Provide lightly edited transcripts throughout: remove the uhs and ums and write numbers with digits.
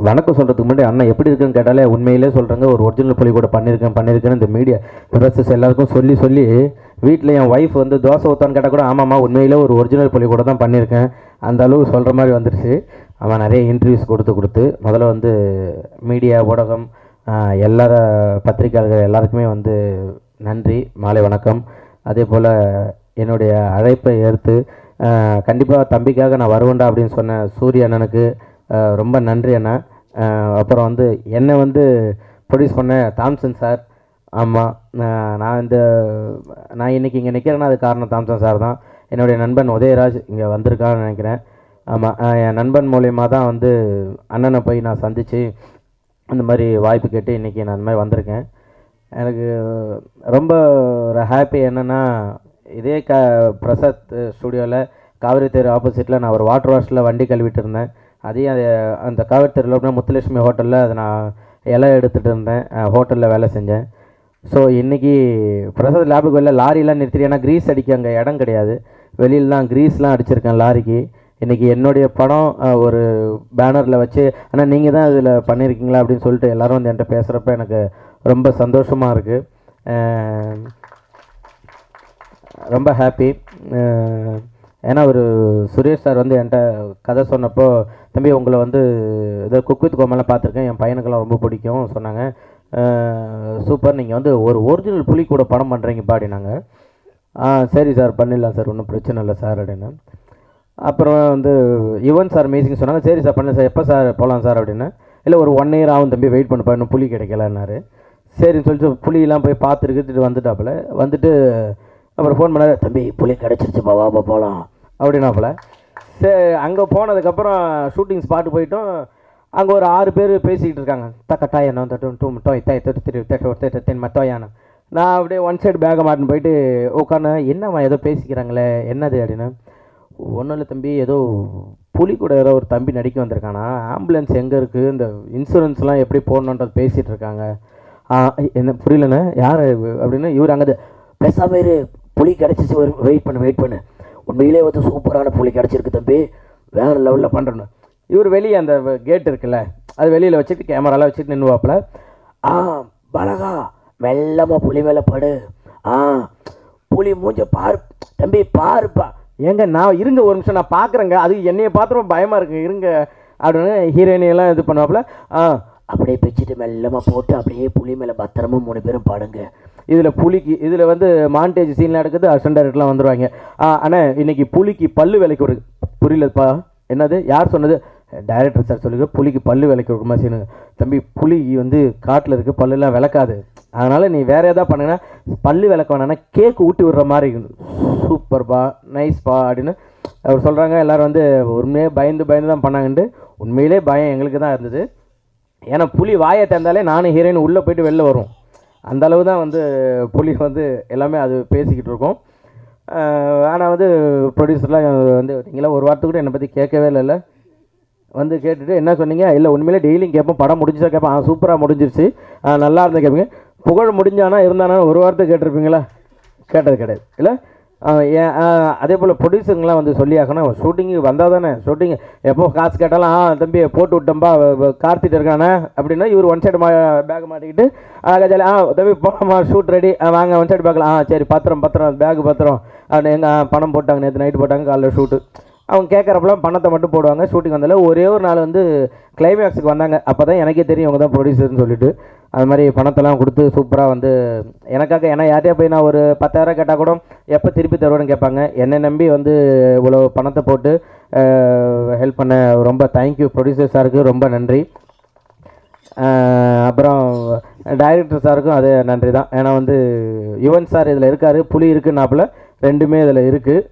வணக்கம் சொல்கிறதுக்கு முன்னாடி அண்ணன் எப்படி இருக்குன்னு கேட்டாலே உண்மையிலே சொல்கிறாங்க. ஒரு ஒரிஜினல் புலி கூட பண்ணியிருக்கேன்னு இந்த மீடியா ப்ரெஸ்ஸஸ் எல்லாருக்கும் சொல்லி வீட்டில் என் ஒய்ஃப் வந்து தோசை ஊற்றான்னு கேட்டால் கூட ஆமாம்மா உண்மையிலே ஒரு ஒரிஜினல் புலி கூட தான் பண்ணியிருக்கேன் அந்த அளவு சொல்கிற மாதிரி வந்துடுச்சு. அவன் நிறைய இன்டர்வியூஸ் கொடுத்து முதல்ல வந்து மீடியா ஊடகம் எல்லார பத்திரிகையாளர்கள் எல்லாருக்குமே வந்து நன்றி, மாலை வணக்கம். அதே போல் என்னுடைய அழைப்பை ஏற்று கண்டிப்பாக தம்பிக்காக நான் வருவேன்டா அப்படின்னு சொன்ன சூரிய அண்ணனுக்கு ரொம்ப நன்றி அண்ணா. அப்புறம் வந்து என்னை வந்து ப்ரொடியூஸ் பண்ண தாம்சன் சார். ஆமாம், நான் இன்றைக்கி இங்கே நிற்கிறேன்னா அது காரணம் தாம்சன் சார் தான். என்னுடைய நண்பன் உதயராஜ் இங்கே வந்திருக்கான்னு நினைக்கிறேன். ஆமாம், என் நண்பன் மூலியமாக தான் வந்து அண்ணனை போய் நான் சந்தித்து அந்த மாதிரி வாய்ப்பு கேட்டு இன்றைக்கி நான் அந்த மாதிரி வந்திருக்கேன். எனக்கு ரொம்ப ஒரு ஹாப்பி என்னென்னா, இதே பிரசாத் ஸ்டுடியோவில் காவிரி தெரு ஆப்போசிட்டில் நான் ஒரு வாட்டர் வாஷில் வண்டி கழுவிட்டு இருந்தேன். அதையும் அந்த காவிரி தெருவில் முத்துலட்சுமி ஹோட்டலில் அதை நான் இலை எடுத்துகிட்டு இருந்தேன், ஹோட்டலில் வேலை செஞ்சேன். ஸோ இன்றைக்கி பிரசாத் லேபுக்கு வெளில லாரிலாம் நிறுத்திட்டு, ஏன்னா க்ரீஸ் அடிக்க அங்கே இடம் கிடையாது, வெளியில் தான் க்ரீஸ்லாம் அடிச்சிருக்கேன் லாரிக்கு. இன்றைக்கி என்னுடைய படம் ஒரு பேனரில் வச்சு ஆனால் நீங்கள் தான் இதில் பண்ணியிருக்கீங்களா அப்படின்னு சொல்லிட்டு எல்லோரும் வந்து என்கிட்ட பேசுகிறப்ப எனக்கு ரொம்ப சந்தோஷமாக இருக்குது, ரொம்ப ஹாப்பி. ஏன்னா ஒரு சுரேஷ் சார் வந்து என்கிட்ட கதை சொன்னப்போ, தம்பி உங்களை வந்து ஏதோ குக் வித் கோமாலாம் பார்த்துருக்கேன், என் பையனுக்கெல்லாம் ரொம்ப பிடிக்கும் சொன்னாங்க. சூப்பர், நீங்கள் வந்து ஒரு ஒரிஜினல் புலி கூட படம் பண்ணுறீங்கப்பா அப்படின்னாங்க. சரி சார் பண்ணிடலாம் சார், ஒன்றும் பிரச்சனை இல்லை சார் அப்படின்னு. அப்புறம் வந்து யுவன் சார் மீசிங் சொன்னாங்க. சரி சார் பண்ணல சார், எப்போ சார் போகலாம் சார் அப்படின்னு. இல்லை ஒரு 1 year ஆகும் தம்பி, வெயிட் பண்ணுப்பா, இன்னும் புலி கிடைக்கலன்னாரு. சரின்னு சொல்லிட்டு புலியெல்லாம் போய் பார்த்துட்டு வந்துட்டாப்புல. வந்துட்டு அப்புறம் ஃபோன் பண்ணார், தம்பி புலி கிடச்சிருச்சுப்பா வாப்பா போகலாம் அப்படின்னாப்புல. சரி, அங்கே போனதுக்கப்புறம் ஷூட்டிங் ஸ்பாட்டு போயிட்டோம். அங்கே ஒரு 6 பேர் பேசிக்கிட்டு இருக்காங்க. தக்கட்டாயனோ மத்தோயானம். நான் அப்படியே ஒன் சைடு பேக்கை மாட்டின்னு போயிட்டு உட்காந்து, என்னம்மா ஏதோ பேசிக்கிறாங்களே என்னது அப்படின்னு. ஒன்றும் இல்லை தம்பி, ஏதோ புலி கூட ஏதோ ஒரு தம்பி நடிக்க வந்திருக்கானா, ஆம்புலன்ஸ் எங்கே இருக்குது, இந்த இன்சூரன்ஸ்லாம் எப்படி போடணுன்றது பேசிகிட்டு இருக்காங்க. என்ன புரியலண்ணே யார் அப்படின்னு. இவர் அங்கே பேசாம இரு, புலி கிடச்சிச்சு, வெயிட் பண்ணு, உண்மையிலே வந்து சூப்பரான புலி கிடச்சிருக்கு தம்பி, வேறு லெவலில் பண்ணுறேன்னு. இவர் வெளியே அந்த கேட் இருக்குல்ல, அது வெளியில் வச்சுட்டு கேமராலாம் வச்சுட்டு நின்றுவாப்பில். பலகா மெல்லமாக புலி மேலே படு, புலி மூஞ்ச பாரு தம்பி பாருப்பா. ஏங்க நான் இருங்க ஒரு நிமிஷம் நான் பார்க்குறேங்க, அது என்னையை பார்த்துரும் பயமாக இருக்குங்க இருங்க அப்படின்னு ஹீரோயினியெல்லாம் இது பண்ணுவாப்புல. அப்படியே பிச்சுட்டு மெல்லமாக போட்டு அப்படியே புலி மேலே பத்திரமா 3 பேரும் பாடுங்க. இதில் புலிக்கு இதில் வந்து மாண்டேஜ் சீன்லாம் எடுக்குது, அசிஸ்டன்ட் டைரக்டர்லாம் வந்துடுவாங்க. ஆனால் இன்றைக்கி புலிக்கு பல்லு விலைக்கு ஒரு புரியலப்பா என்னது யார் சொன்னது, டைரக்டர் சார் சொல்லிக்க புலிக்கு பல்லு விலைக்கு கொடுக்குமா சீனுங்க. தம்பி புலி வந்து காட்டில் இருக்குது, பல்லுலாம் விளக்காது, அதனால் நீ வேறு எதாவது பண்ணுங்கன்னா பல்லு விளக்க வேணான்னா கேக்கு ஊட்டி விடுற மாதிரி சூப்பர்ப்பா நைஸ்ப்பா அப்படின்னு அவர் சொல்கிறாங்க. எல்லோரும் வந்து உண்மையே பயந்து தான் பண்ணாங்கன்ட்டு. உண்மையிலே பயம் எங்களுக்கு தான் இருந்தது, ஏன்னா புலி வாயை திறந்தாலே நானும் ஹீரோயின் உள்ளே போய்ட்டு வெளில வரும், அந்த அளவு தான் வந்து புலி வந்து எல்லாமே அது பேசிக்கிட்டு இருக்கோம். ஆனால் வந்து ப்ரொடியூசர்லாம் வந்து நீங்களாம் ஒரு வாரத்துக்கு கூட என்னை பற்றி கேட்கவே இல்லை, வந்து கேட்டுட்டு என்ன சொன்னீங்க, இல்லை உண்மையிலே டெய்லியும் கேட்போம், படம் முடிஞ்சா கேட்பேன், சூப்பராக முடிஞ்சிருச்சு, நல்லா இருந்தால் கேட்பீங்க, புகழ் முடிஞ்சானா இருந்தானா ஒரு வாரத்தை கேட்டிருப்பீங்களா, கேட்டது கிடையாது இல்லை. அதே போல் ப்ரொடியூசருங்களாம் வந்து சொல்லி ஆகணும், ஷூட்டிங்கு வந்தால் தானே ஷூட்டிங் எப்போ காசு கேட்டாலும் தம்பி போட்டு விட்டோம்பா கார்த்திட்டு இருக்கானே அப்படின்னா இவர் ஒன் சைடு பேக் மாட்டிக்கிட்டு தம்பி போகலாமா ஷூட் ரெடி வாங்க ஒன் சைடு பேக்கில் சரி பத்திரம் பேக்கு பத்திரம் அப்படின்னு எங்கள் பணம் போட்டாங்க, நேற்று நைட்டு போட்டாங்க, காலைல ஷூட்டு. அவங்க கேட்குறப்பெல்லாம் பணத்தை மட்டும் போடுவாங்க. ஷூட்டிங் வந்தால ஒரே ஒரு நாள் வந்து கிளைமேக்ஸுக்கு வந்தாங்க, அப்போ தான் எனக்கே தெரியும் அவங்க தான் ப்ரொடியூசர்னு சொல்லிட்டு. அது மாதிரி பணத்தெல்லாம் கொடுத்து சூப்பராக வந்து எனக்காக, ஏன்னா யார்ட்டையா போய் நான் ஒரு 10,000 கேட்டால் கூட எப்போ திருப்பி தருவேன்னு கேட்பாங்க, என்னை நம்பி வந்து இவ்வளோ பணத்தை போட்டு ஹெல்ப் பண்ண ரொம்ப தேங்க்யூ ப்ரொடியூசர் சாருக்கு ரொம்ப நன்றி. அப்புறம் டைரக்டர் சாருக்கும் அதே நன்றி தான், ஏன்னா வந்து யுவன் சார் இதில் இருக்கார், புலி இருக்குன்னாப்புல ரெண்டுமே இதில் இருக்குது,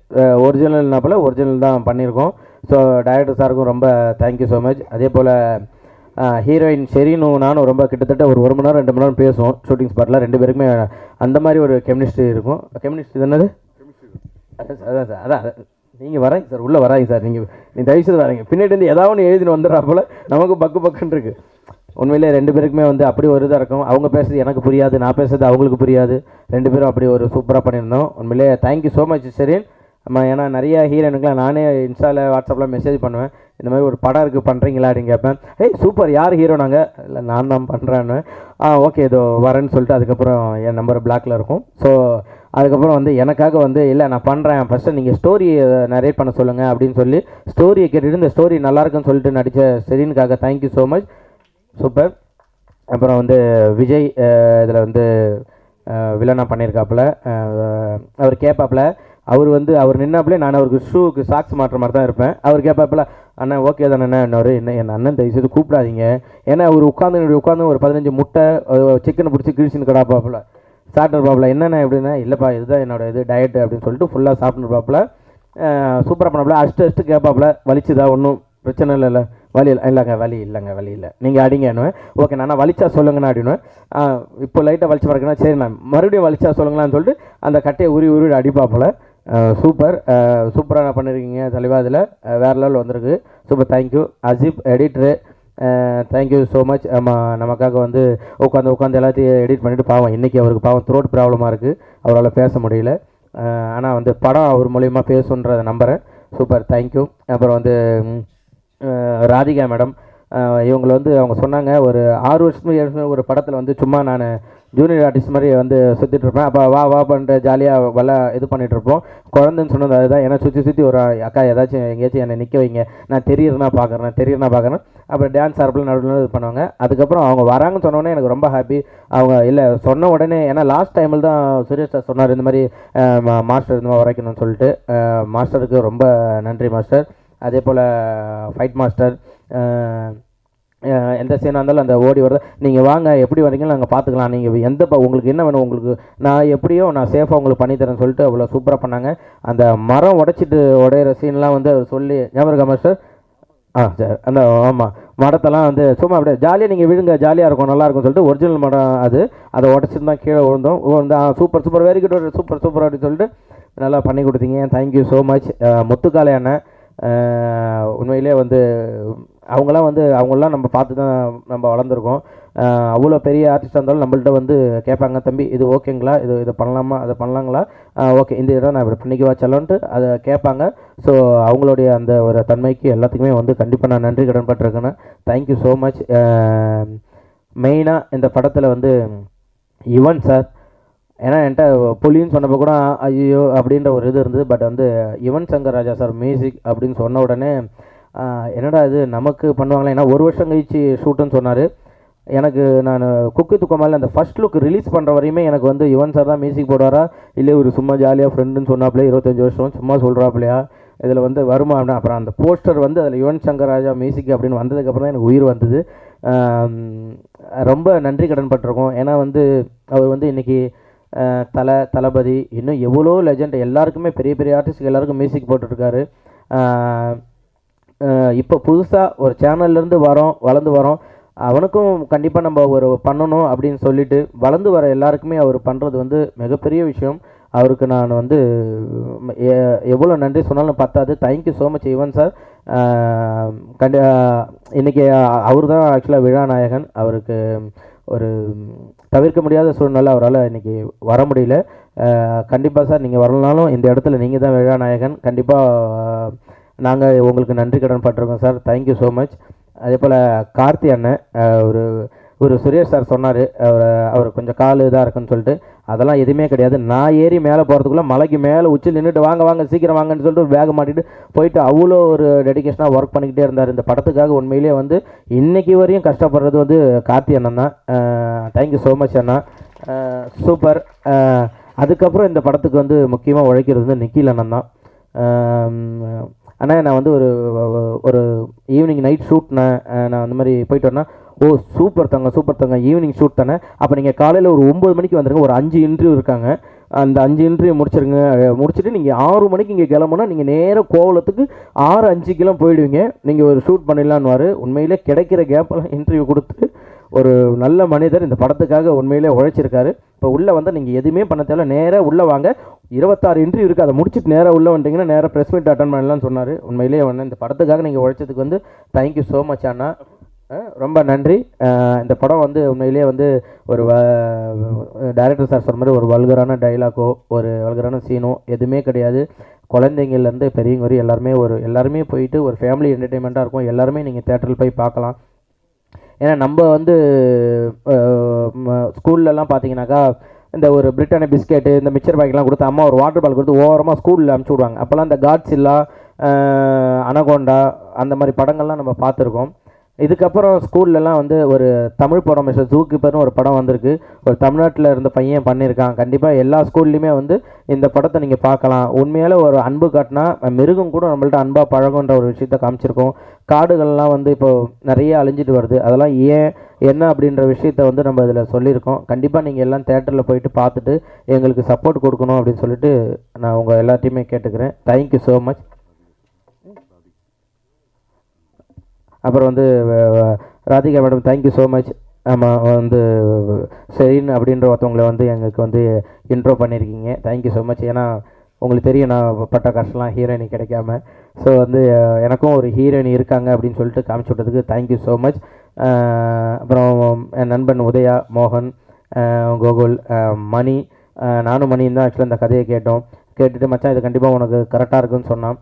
ஒரிஜினல்னாப்புல ஒரிஜினல் தான் பண்ணியிருக்கோம். ஸோ டைரக்டர் சாருக்கும் ரொம்ப தேங்க்யூ ஸோ மச். அதே போல் ஹீரோயின் ஷெரீனும் நானும் ரொம்ப கிட்டத்தட்ட ஒரு 1 மணி நேரம் 2 மணி நேரம் பேசுவோம் ஷூட்டிங் ஸ்பாட்டில், 2 பேருக்குமே அந்த மாதிரி ஒரு கெமிஸ்ட்ரி இருக்கும். கெமிஸ்ட்ரி தானது அதான் சார், அதான் நீங்கள் வராங்க சார், உள்ளே வராங்க சார், நீ தயவுசெய்து வராங்க, பின்னாடி வந்து ஏதாவது ஒன்று எழுதின்னு வந்துடுறாப்போல நமக்கு பக்குன்னு இருக்குது. உண்மையிலே 2 பேருக்குமே வந்து அப்படி ஒரு இதாக இருக்கும், அவங்க பேசுறது எனக்கு புரியாது, நான் பேசுறது அவங்களுக்கு புரியாது, 2 பேரும் அப்படி ஒரு சூப்பராக பண்ணியிருந்தோம். உண்மையிலே தேங்க்யூ ஸோ மச் ஷெரீன். ஏன்னா நிறைய ஹீரோயினுக்குலாம் நானே இன்ஸ்டாவில் வாட்ஸ்அப்பில் மெசேஜ் பண்ணுவேன், இந்த மாதிரி ஒரு படம் இருக்குது பண்ணுறீங்களா அப்படின்னு கேட்பேன். ஏய் சூப்பர், யார் ஹீரோ? நாங்கள் இல்லை நான் தான் பண்ணுறேன்னு. ஓகே இதோ வரேன்னு சொல்லிட்டு அதுக்கப்புறம் என் நம்பர் பிளாக்ல இருக்கும். ஸோ அதுக்கப்புறம் வந்து எனக்காக வந்து இல்லை நான் பண்ணுறேன், ஃபஸ்ட்டு நீங்கள் ஸ்டோரி நரேட் பண்ண சொல்லுங்கள் அப்படின்னு சொல்லி ஸ்டோரியை கேட்டுட்டு இந்த ஸ்டோரி நல்லாயிருக்குன்னு சொல்லிட்டு நடித்த செரீனுக்காக தேங்க்யூ ஸோ மச். சூப்பர். அப்புறம் வந்து விஜய் இதில் வந்து வில்லனாக பண்ணியிருக்காப்புல. அவர் கேட்பாப்புல, அவர் நின்னாப்புல நான் அவருக்கு ஷூக்கு சாக்ஸ் மாட்டுற மாதிரி தான் இருப்பேன். அவர் கேட்பாப்புல, அண்ணா ஓகே தானே இன்னொரு என்ன என் அண்ணன் தயவுசெய்து கூப்பிடாதீங்க, ஏன்னா அவர் உட்காந்து ஒரு 15 முட்டை சிக்கனை பிடிச்சி கிழிச்சின்னு கிடாப்பாப்புல சாப்பிட்டுருப்பாப்புல. என்னென்ன எப்படின்னா இல்லைப்பா இதுதான் என்னோட இது டயட்டு அப்படின்னு சொல்லிட்டு ஃபுல்லாக சாப்பிட்டுருப்பாப்புல. சூப்பராக பண்ணாப்புல. அஷ்டு கேட்பாப்புல, வலிச்சுதா? ஒன்றும் பிரச்சனை இல்லைல்ல? வலி இல்லைங்க நீங்கள் அடிங்கன்னு. ஓகே நான் வலிச்சா சொல்லுங்கண்ணா அப்படின்னு. இப்போ லைட்டாக வலிச்சு பார்க்கணும், சரி நான் மறுபடியும் வலிச்சா சொல்லுங்களான்னு சொல்லிட்டு அந்த கட்டையை உருவி அடிப்பாப்புல. சூப்பராக பண்ணியிருக்கீங்க தலைவா. அதில் வேறு லெவல் வந்திருக்கு. Super, thank you. Ajeeb editor, thank you so much. நமக்காக வந்து உட்காந்து எல்லாத்தையும் எடிட் பண்ணிவிட்டு, பாவம் இன்றைக்கி அவருக்கு பாவம் த்ரோட் ப்ராப்ளமாக இருக்குது, அவரால் பேச முடியல. ஆனால் வந்து படம் அவர் மூலிமா பேசுன்றதை நம்புகிறேன். Super, thank you. அப்புறம் வந்து ராதிகா மேடம், இவங்களை வந்து அவங்க சொன்னாங்க ஒரு 6 வருஷத்துக்கு ஒரு படத்தில் வந்து சும்மா நான் ஜூனியர் ஆர்டிஸ்ட் மாதிரி வந்து சுற்றிட்டு இருப்பேன். அப்போ வா பண்ணிட்டு ஜாலியாக இது பண்ணிகிட்ருப்போம். குழந்தைன்னு சொன்னது அதுதான். ஏன்னா சுற்றி ஒரு அக்கா ஏதாச்சும் எங்கேயாச்சும் என்னை நிற்க வைங்க, நான் தெரியுறேன்னா பார்க்குறேன். அப்புறம் டான்ஸ் ஆர்பில் நடுவில் இது பண்ணுவாங்க. அதுக்கப்புறம் அவங்க வராங்கன்னு சொன்னோடனே எனக்கு ரொம்ப ஹாப்பி. அவங்க இல்லை சொன்ன உடனே, ஏன்னா லாஸ்ட் டைமில் தான் சுரேஷ் சார் சொன்னார் இந்த மாதிரி மாஸ்டர் இந்த மாதிரி வரைக்கணும்னு சொல்லிட்டு. மாஸ்டருக்கு ரொம்ப நன்றி மாஸ்டர். அதே போல் ஃபைட் மாஸ்டர், எந்த சீனாக இருந்தாலும் அந்த ஓடி வருது, நீங்கள் வாங்க எப்படி வரீங்களோ நாங்கள் பார்த்துக்கலாம், நீங்கள் உங்களுக்கு என்ன வேணும், உங்களுக்கு நான் எப்படியோ நான் சேஃபாக உங்களுக்கு பண்ணித்தரேன்னு சொல்லிட்டு அவ்வளோ சூப்பராக பண்ணாங்க. அந்த மரம் உடையிற சீன்லாம் வந்து அவர் சொல்லி ஞாபகம் இருக்கா மாஸ்டர்? சார் அந்த ஆமாம், மரத்தெல்லாம் வந்து சும்மா அப்படியே ஜாலியாக நீங்கள் விழுங்க, ஜாலியாக இருக்கும், நல்லாயிருக்கும்னு சொல்லிட்டு ஒரிஜினல் மரம் அதை உடச்சிட்டு தான் கீழே விழுந்தோம். சூப்பர் வெரி குட், சூப்பர் அப்படின்னு சொல்லிட்டு நல்லா பண்ணி கொடுத்தீங்க. Thank you so much. முத்துக்காலை அண்ணன், உண்மையிலே வந்து அவங்களாம் நம்ம பார்த்து தான் நம்ம வளர்ந்துருக்கோம். அவ்வளோ பெரிய ஆர்டிஸ்டாக இருந்தாலும் நம்மள்ட்ட வந்து கேட்பாங்க, தம்பி இது ஓகேங்களா, இதை பண்ணலாமா, அதை பண்ணலாங்களா, ஓகே இந்த இடம் நான் இப்படி பண்ணிக்குவா செல்லன்ட்டு அதை கேட்பாங்க. ஸோ அவங்களுடைய அந்த ஒரு தன்மைக்கு எல்லாத்துக்குமே வந்து கண்டிப்பாக நான் நன்றி கடன் பட்டிருக்கேன். Thank you so much. மெயினாக இந்த படத்தில் வந்து யுவன் சார், ஏன்னா என்கிட்ட புலின்னு சொன்னப்போ கூட ஐயோ அப்படின்ற ஒரு இது இருந்தது. பட் வந்து யுவன் சங்கர் ராஜா சார் மியூசிக் அப்படின்னு சொன்ன உடனே என்னடா இது நமக்கு பண்ணுவாங்களே, ஏன்னா 1 வருஷம் கழிச்சு ஷூட்டுன்னு சொன்னார். எனக்கு நான் குக்கு துக்கமால அந்த ஃபஸ்ட் லுக் ரிலீஸ் பண்ணுற வரையுமே எனக்கு வந்து யுவன் சார் தான் மியூசிக் போடுவாரா, இல்லை ஒரு சும்மா ஜாலியாக ஃப்ரெண்டுன்னு சொன்னாப்லையே 25 வருஷம் சும்மா சொல்கிறாப்லையா, இதில் வந்து வருமா அப்படின்னா. அப்புறம் அந்த போஸ்டர் வந்து அதில் யுவன் சங்கர் ராஜா மியூசிக் அப்படின்னு வந்ததுக்கப்புறம் தான் எனக்கு உயிர் வந்தது. ரொம்ப நன்றி கடன் பட்டிருக்கோம். ஏன்னா வந்து அவர் வந்து இன்றைக்கி தளபதி இன்னும் எவ்வளோ லெஜண்ட் எல்லாருக்குமே பெரிய பெரிய ஆர்டிஸ்ட்டுக்கு எல்லாருக்கும் மியூசிக் போட்டுட்ருக்காரு. இப்போ புதுசாக ஒரு சேனல்லேருந்து வளர்ந்து வரோம், அவனுக்கும் கண்டிப்பாக நம்ம ஒரு பண்ணணும் அப்படின்னு சொல்லிட்டு வளர்ந்து வர எல்லாருக்குமே அவர் பண்ணுறது வந்து மிகப்பெரிய விஷயம். அவருக்கு நான் வந்து எவ்வளோ நன்றி சொன்னாலும் பத்தாது. Thank you so much Yuvan sir. இன்றைக்கி அவர் தான் ஆக்சுவலாக விழாநாயகன். அவருக்கு ஒரு தவிர்க்க முடியாத சூழ்நிலை, அவரால் இன்றைக்கி வர முடியல. கண்டிப்பாக சார் நீங்கள் வரலனாலும் இந்த இடத்துல நீங்கள் தான் விழாநாயகன். கண்டிப்பாக நாங்கள் உங்களுக்கு நன்றி கடன் பட்டிருக்கோம் சார். Thank you so much. அதே போல் கார்த்தி அண்ணன், ஒரு சுரேஷ் சார் சொன்னார் அவர் கொஞ்சம் கால் இதாக இருக்குன்னு சொல்லிட்டு, அதெல்லாம் எதுவுமே கிடையாது. நான் ஏறி மேலே போகிறதுக்குள்ளே மலைக்கு மேலே உச்சில் நின்றுட்டு வாங்க சீக்கிரம் வாங்கன்னு சொல்லிட்டு பேக் மாட்டிட்டு போயிட்டு அவ்வளோ ஒரு டெடிக்கேஷனாக ஒர்க் பண்ணிக்கிட்டே இருந்தார் இந்த படத்துக்காக. உண்மையிலே வந்து இன்றைக்கி வரையும் கஷ்டப்படுறது வந்து கார்த்தி அண்ணன் தான். தேங்க்யூ ஸோ மச் அண்ணா, சூப்பர். அதுக்கப்புறம் இந்த படத்துக்கு வந்து முக்கியமாக உழைக்கிறது வந்து நிக்கில் அண்ணன் தான். ஆனால் நான் வந்து ஒரு ஈவினிங் நைட் ஷூட் நான் அந்த மாதிரி போயிட்டு வரேன்னா, ஓ சூப்பர் தங்க ஈவினிங் ஷூட் தானே, அப்போ நீங்கள் காலையில் ஒரு 9 மணிக்கு வந்துருங்க, ஒரு 5 இன்டர்வியூ இருக்காங்க, அந்த 5 இன்டர்வியூ முடிச்சுட்டு நீங்கள் 6 மணிக்கு இங்கே கிளம்புனா நீங்கள் நேராக கோவலத்துக்கு 6:05 போயிடுவீங்க, நீங்கள் ஒரு ஷூட் பண்ணிடலான்னு. உண்மையிலே கிடைக்கிற கேப்பெல்லாம் இன்டர்வியூ கொடுத்து ஒரு நல்ல மனிதர் இந்த படத்துக்காக உண்மையிலே உழைச்சிருக்காரு. இப்போ உள்ளே வந்து நீங்கள் எதுவுமே பண்ண தேவை, நேராக உள்ளே வாங்க, 26 இன்டர்வியூ இருக்குது, அதை முடிச்சுட்டு நேராக உள்ளே வந்துட்டிங்கன்னா நேராக ப்ரெஸ் மீட் அட்டன் பண்ணலாம்னு சொன்னார். உண்மையிலேயே வந்து இந்த படத்துக்காக நீங்கள் உழைச்சதுக்கு வந்து தேங்க்யூ ஸோ மச் அண்ணா. ரொம்ப நன்றி. இந்த படம் வந்து உண்மையிலேயே வந்து ஒரு டைரக்டர் சார் சொன்ன மாதிரி ஒரு வல்கரான டைலாக்கோ ஒரு வல்கரான சீனோ எதுவுமே கிடையாது. குழந்தைங்கள்லேருந்து பெரியவங்க வரையும் எல்லாருமே போயிட்டு ஒரு ஃபேமிலி என்டர்டெயின்மெண்ட்டாக இருக்கும். எல்லாருமே நீங்கள் தேட்டரில் போய் பார்க்கலாம். ஏன்னா நம்ம வந்து ஸ்கூல்லலாம் பார்த்தீங்கன்னாக்கா இந்த ஒரு பிரிட்டானியா பிஸ்கெட்டு இந்த மிக்சர் பாக்கெட்லாம் கொடுத்து அம்மா ஒரு வாட்டர் பால் கொடுத்து ஓரமாக ஸ்கூலில் அனுப்பிச்சி விடுவாங்க. அப்போல்லாம் இந்த காட்ஸில்லா, அனகோண்டா அந்த மாதிரி படங்கள்லாம் நம்ம பார்த்துருக்கோம். இதுக்கப்புறம் ஸ்கூல்லலாம் வந்து ஒரு தமிழ் படம் மிஸ்டர் ஜூகீப்பர்னு ஒரு படம் வந்திருக்கு. ஒரு தமிழ்நாட்டில் இருந்த பையன் பண்ணியிருக்கான். கண்டிப்பாக எல்லா ஸ்கூல்லையுமே வந்து இந்த படத்தை நீங்கள் பார்க்கலாம். உண்மையால் ஒரு அன்பு காட்டினா மிருகம் கூட நம்மள்ட்ட அன்பாக பழகுன்ற ஒரு விஷயத்த காமிச்சிருக்கோம். காடுகள்லாம் வந்து இப்போது நிறைய அழிஞ்சிட்டு வருது. அதெல்லாம் ஏன் என்ன அப்படின்ற விஷயத்த வந்து நம்ம இதில் சொல்லியிருக்கோம். கண்டிப்பாக நீங்கள் எல்லாம் தேட்டரில் போயிட்டு பார்த்துட்டு எங்களுக்கு சப்போர்ட் கொடுக்கணும் அப்படின்னு சொல்லிட்டு நான் உங்கள் எல்லாத்தையுமே கேட்டுக்கிறேன். Thank you so much. அப்புறம் வந்து Radhika madam thank you so much. ஆமாம் வந்து ஷெரீன் அப்படின்ற ஒருத்தவங்களை வந்து எங்களுக்கு வந்து இன்ட்ரோ பண்ணியிருக்கீங்க. Thank you so much. ஏன்னா உங்களுக்கு தெரியும் நான் பட்ட கஷ்டம்லாம் ஹீரோயினி கிடைக்காம. ஸோ வந்து எனக்கும் ஒரு ஹீரோயினி இருக்காங்க அப்படின்னு சொல்லிட்டு காமிச்சு விட்டதுக்கு தேங்க்யூ ஸோ மச். அப்புறம் என் நண்பன் உதயா, மோகன், கோகுல், மணி, நானும் மணியும் தான் ஆக்சுவலாக இந்த கதையை கேட்டுட்டு மச்சான் இது கண்டிப்பாக உனக்கு கரெக்டாக இருக்குன்னு சொன்னான்.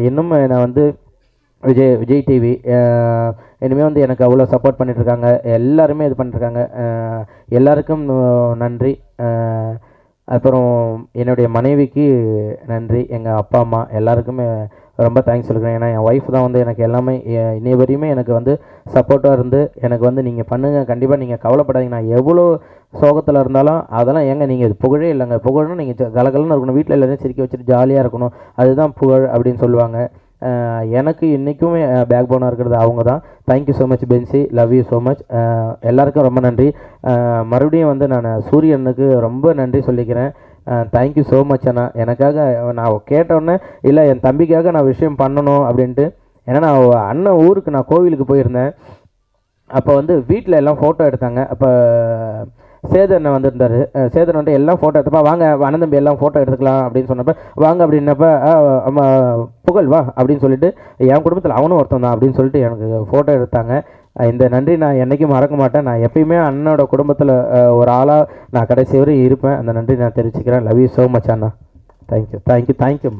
இன்னும் நான் வந்து விஜய் டிவி இனிமேல் வந்து எனக்கு அவ்வளோ சப்போர்ட் பண்ணிகிட்ருக்காங்க. எல்லாருமே இது பண்ணிட்டுருக்காங்க. எல்லாருக்கும் நன்றி. அப்புறம் என்னுடைய மனைவிக்கு நன்றி. எங்கள் அப்பா அம்மா எல்லாருக்குமே ரொம்ப தேங்க்ஸ் சொல்லிக்கிறேன். ஏன்னா என் ஒய்ஃப் தான் வந்து எனக்கு எல்லாமே இன்னை வரையுமே எனக்கு வந்து சப்போர்ட்டாக இருந்து எனக்கு வந்து நீங்கள் பண்ணுங்கள், கண்டிப்பாக நீங்கள் கவலைப்படாதீங்க, நான் எவ்வளோ சோகத்தில் இருந்தாலும் அதெல்லாம் ஏங்க நீங்கள் இது புகழே இல்லைங்க, புகழ்னா நீங்கள் கலகலன்னு இருக்கணும், வீட்டில் எல்லாரையும் சிரிக்க வச்சுட்டு ஜாலியாக இருக்கணும், அதுதான் புகழ் அப்படின்னு சொல்லுவாங்க. எனக்கு இன்றைக்குமே பேக் போனாக இருக்கிறது அவங்க தான். Thank you so much Bency, love you so much. எல்லாருக்கும் ரொம்ப நன்றி. மறுபடியும் வந்து நான் சூரியனுக்கு ரொம்ப நன்றி சொல்லிக்கிறேன். தேங்க்யூ ஸோ மச் அண்ணா. எனக்காக நான் கேட்டோன்னே இல்லை என் தம்பிக்காக நான் விஷயம் பண்ணணும் அப்படின்ட்டு. ஏன்னா நான் அண்ணன் ஊருக்கு நான் கோவிலுக்கு போயிருந்தேன். அப்போ வந்து வீட்டில் எல்லாம் ஃபோட்டோ எடுத்தாங்க. அப்போ சேதனை வந்திருந்தார். சேதன் வந்து எல்லாம் ஃபோட்டோ எடுத்தப்பா வாங்க அண்ணன் தம்பி எல்லாம் ஃபோட்டோ எடுத்துக்கலாம் அப்படின்னு சொன்னப்போ வாங்க அப்படின்னப்ப புகழ் வா அப்படின்னு சொல்லிட்டு என் குடும்பத்தில் அவனும் ஒருத்தன் தான் அப்படின்னு சொல்லிட்டு எனக்கு ஃபோட்டோ எடுத்தாங்க. இந்த நன்றி நான் என்றைக்கும் மறக்க மாட்டேன். நான் எப்பயுமே அண்ணனோட குடும்பத்தில் ஒரு ஆளாக நான் கடைசி வரை இருப்பேன். அந்த நன்றி நான் தெரிவிச்சுக்கிறேன். Love you so much Anna. Thank you.